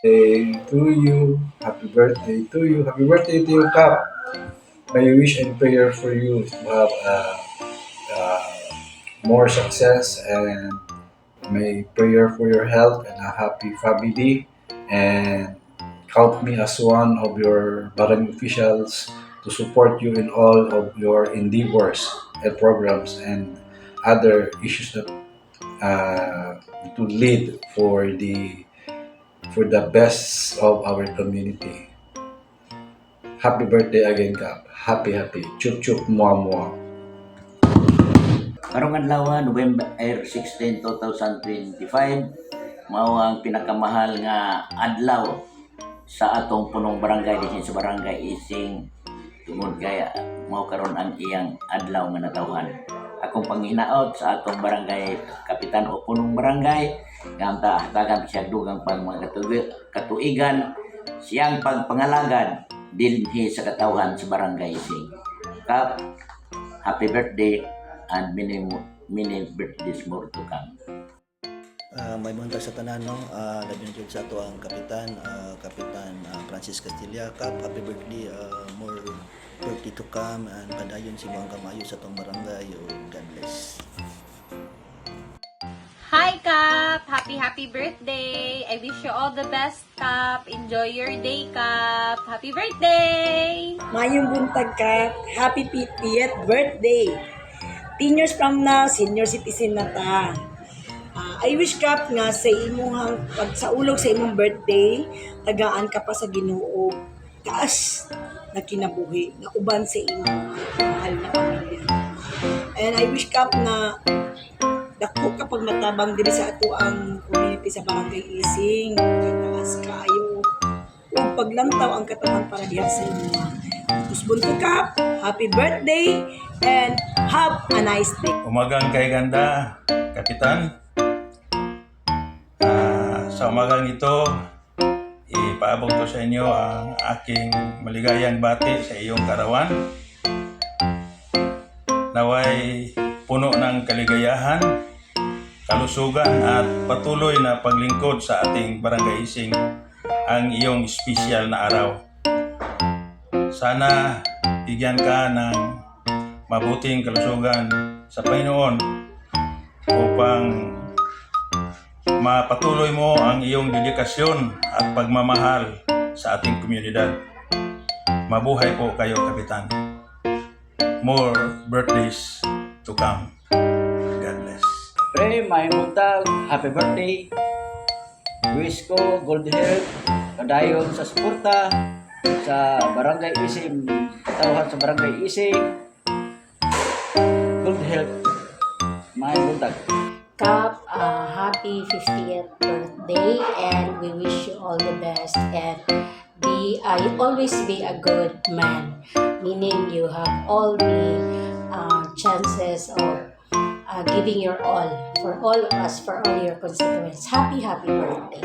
Day to you. Happy birthday to you. Happy birthday to you, Kap. My wish and prayer for you is to have uh, more success, and my prayer for your health and a happy family. And count me as one of your barangay officials to support you in all of your endeavors and programs and other issues that to lead for the best of our community. Happy birthday again, Kap. Happy, happy. Chup, chup, mua, mua. Karong adlaw November 16, 2025 mao ang pinakamahal nga adlaw sa atong punong barangay disin sa barangay Ising tungod kay mao karon ang iyang adlaw nga natawhan. Akong panghinaot sa atong barangay kapitan o punong barangay nga hatagan siya dugang pang mga katuigan siyang pagpangalagad dinhi sa katawhan sa barangay Ising. Kap, happy birthday and many birthdays more to come. May buntag sa tanan, no? Labi na sa ato ang kapitan, Kapitan Francis Castilla. Kap, happy birthday, more birthday to come, and padayon si mga kamayo sa atong barangay. God bless. Hi, Kap! Happy birthday! I wish you all the best, Kap! Enjoy your day, Kap! Happy birthday! Mayong buntag ka, happy 50th birthday. 10 years from now, senior citizen na ta. I wish Kap nga sa imong pagsaulog sa imong birthday, tagaan ka pa sa Ginoo. Taas na kinabuhi, na uban sa imong mahal na pamilya. And I wish Kap na dako kapag matabang diri sa ato ang community sa Barangay Ising, taas kayo. Ug paglantaw ang katawan para diha sa inyo. Usbon ko Kap, happy birthday and have a nice day. Umagang kay ganda, Kapitan. Sa umagang ito, ipaabot ko sa inyo ang aking maligayang bati sa iyong karawan. Naway puno ng kaligayahan, kalusugan at patuloy na paglingkod sa ating Barangay Ising ang iyong espesyal na araw. Sana bigyan ka ng mabuting kalusugan sa Panginoon upang mapatuloy mo ang iyong dedikasyon at pagmamahal sa ating komunidad. Mabuhay po kayo, Kapitan. More birthdays to come. God bless. Pre, may buntag, happy birthday. Wish ko good health, kadayon sa suporta sa Barangay Ising, katawhan sa Barangay Ising. Good health, may buntag. Kap, happy 50th birthday, and we wish you all the best, and you always be a good man, meaning you have all the chances of giving your all for all of us, for all your constituents. Happy birthday.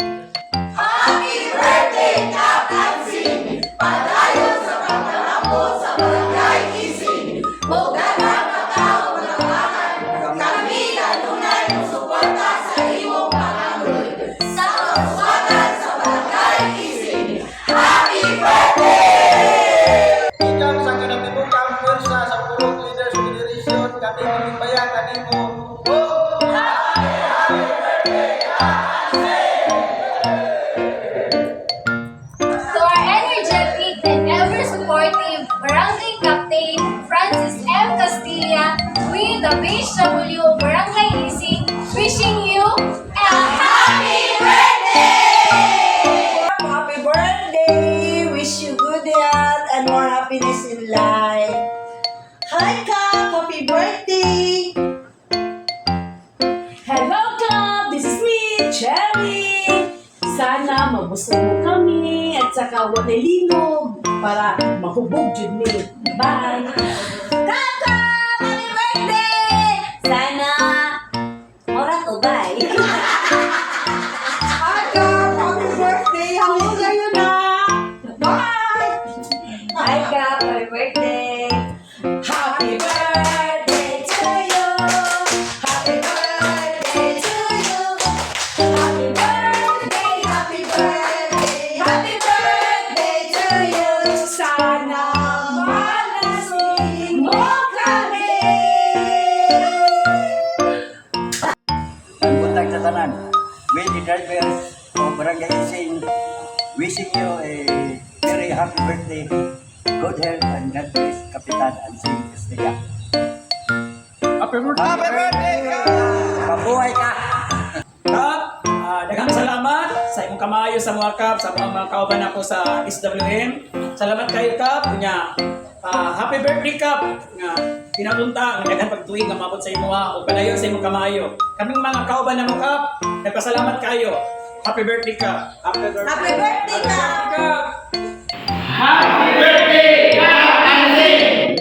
Happy birthday, Kap Ansing! Padayon sa pagkalambo sa Barangay Ising. Daghang katao manawangan. Kami kanunay musuporta sa imong panganoy. Sa kauswanan sa Barangay Ising. Happy birthday! Ikan sa kinatibukang pwersa sa Purok Leaders Federation, kami gimimbayan kanimo. To our energetic and ever-supportive Barangay Captain Francis M. Castilla, we, the BHW Barangay Ising, wishing you a happy birthday! Happy birthday! Wish you good health and more happiness in life. Hi Kap! Happy birthday! Hello Club! This is me, Cherry! Sana mabusog mo kami at saka walay linog para mahubog jud mi. Bye! Kaka! Happy birthday! Sana ora to bye. Hi Kap! Happy birthday! Hello kayo na! Bye! Hi Kap! Happy birthday! Happy birthday to you! Happy birthday to you! Happy birthday! Happy birthday! Ising, wishing you a very happy birthday, good health, and God bless Kapitan Ansing Castilla. Happy birthday, Kap! Mabuhay ka! Kap, daghang salamat sa imong kamayo sa mga Kap, sa mga kauban ako sa SWM. Salamat kayo Kap, nya happy birthday Kap, nga pinapunta nga daghang pagtuig nga mabot sa imo o padayon sa imong kamayo. Kaming mga kauban namo Kap, nagpasalamat kayo. Happy birthday Kap. Happy birthday. Happy birthday, Kap! Happy birthday Kap Ansing.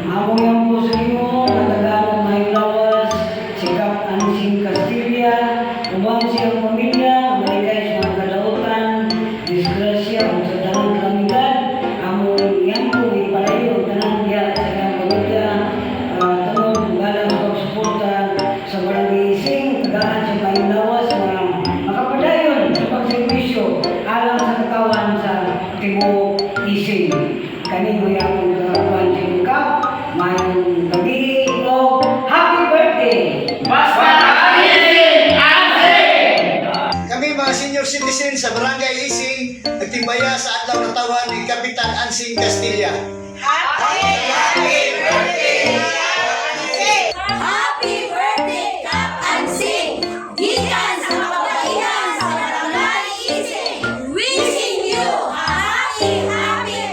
Ako yung puso mo, natagarang may lawas, si Kap Ansing Castilla, umang siyang pamilya, maligay sa mga kalautan, disgrasya, kung sa tanang kalamidad, among yan po, ipalayo, tanang diya sa kanyang pamilya, tungod, galang sa pagsuporta sa barangay Ising, tagaan sa may lawas, mga makapadayon sa pagservisyo, alang sa katawan sa Tibo Ising. Kani mo yung kakakuan sa mga Kap, mayroong gabi o happy birthday! Kami mga senior citizen sa Barangay Ising, nagtimbaya sa adlaw ng tawan ni Kapitan Ansing Castilla. Happy birthday, Kap Ansing! Happy birthday, Kap Ansing! Gikan sa kababaihan sa Barangay Ising! Wishing you a happy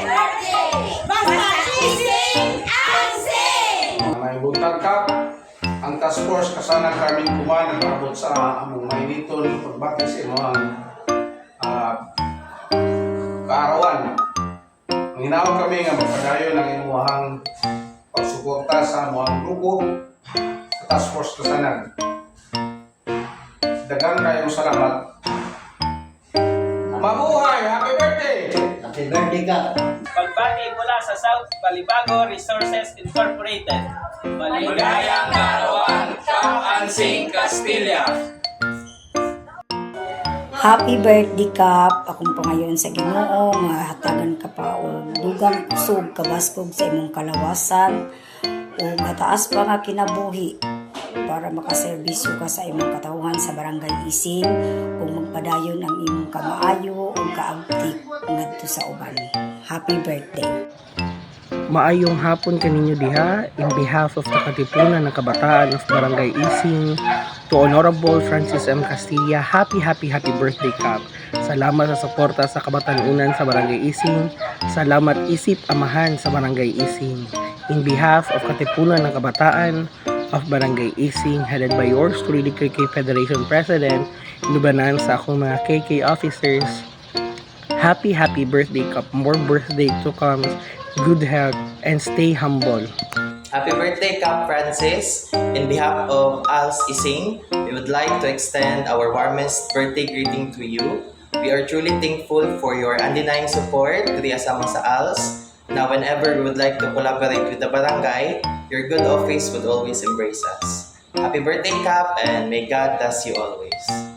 birthday! Basta Ising Ansing! May buntag Kap, ang task force kasana kaming kuman nagabot sa among mainiton pagbati sa imong kaarawan. Manginawag kami nga magpadayon ng imuhang pagsuporta sa among grupo sa task force kasanan. Daghang kayong salamat. Mabuhay! Happy birthday! Happy birthday ka! Pagbati mula sa South Balibago Resources Incorporated. Maligayang kaarawan, Kap Ansing Castilla. Happy birthday Kap, akong pangayon sa Ginoo nga hatagan ka pa og dugang kusog kabaskog sa imong kalawasan ug gataas pa nga kinabuhi para makaserbisyo ka sa imong katawhan sa Barangay Ising ug magpadayon ang imong kamaayo ug kaabtik ngadto sa uban. Happy birthday. Maayong hapon kaninyo diha in behalf of the Katipunan ng Kabataan of Barangay Ising to Honorable Francis M. Castilla. Happy birthday Kap. Salamat sa suporta sa kabatanunan sa Barangay Ising. Salamat isip amahan sa Barangay Ising. In behalf of Katipunan ng Kabataan of Barangay Ising, headed by yours truly, KK Federation President, inubanan sa akong mga KK officers. Happy birthday Kap. More birthday to come. Good health and stay humble. Happy birthday, Kap Francis. In behalf of ALS Ising, we would like to extend our warmest birthday greeting to you. We are truly thankful for your undenying support to the Asama sa ALS. Now, whenever we would like to collaborate with the barangay, your good office would always embrace us. Happy birthday, Kap, and may God bless you always.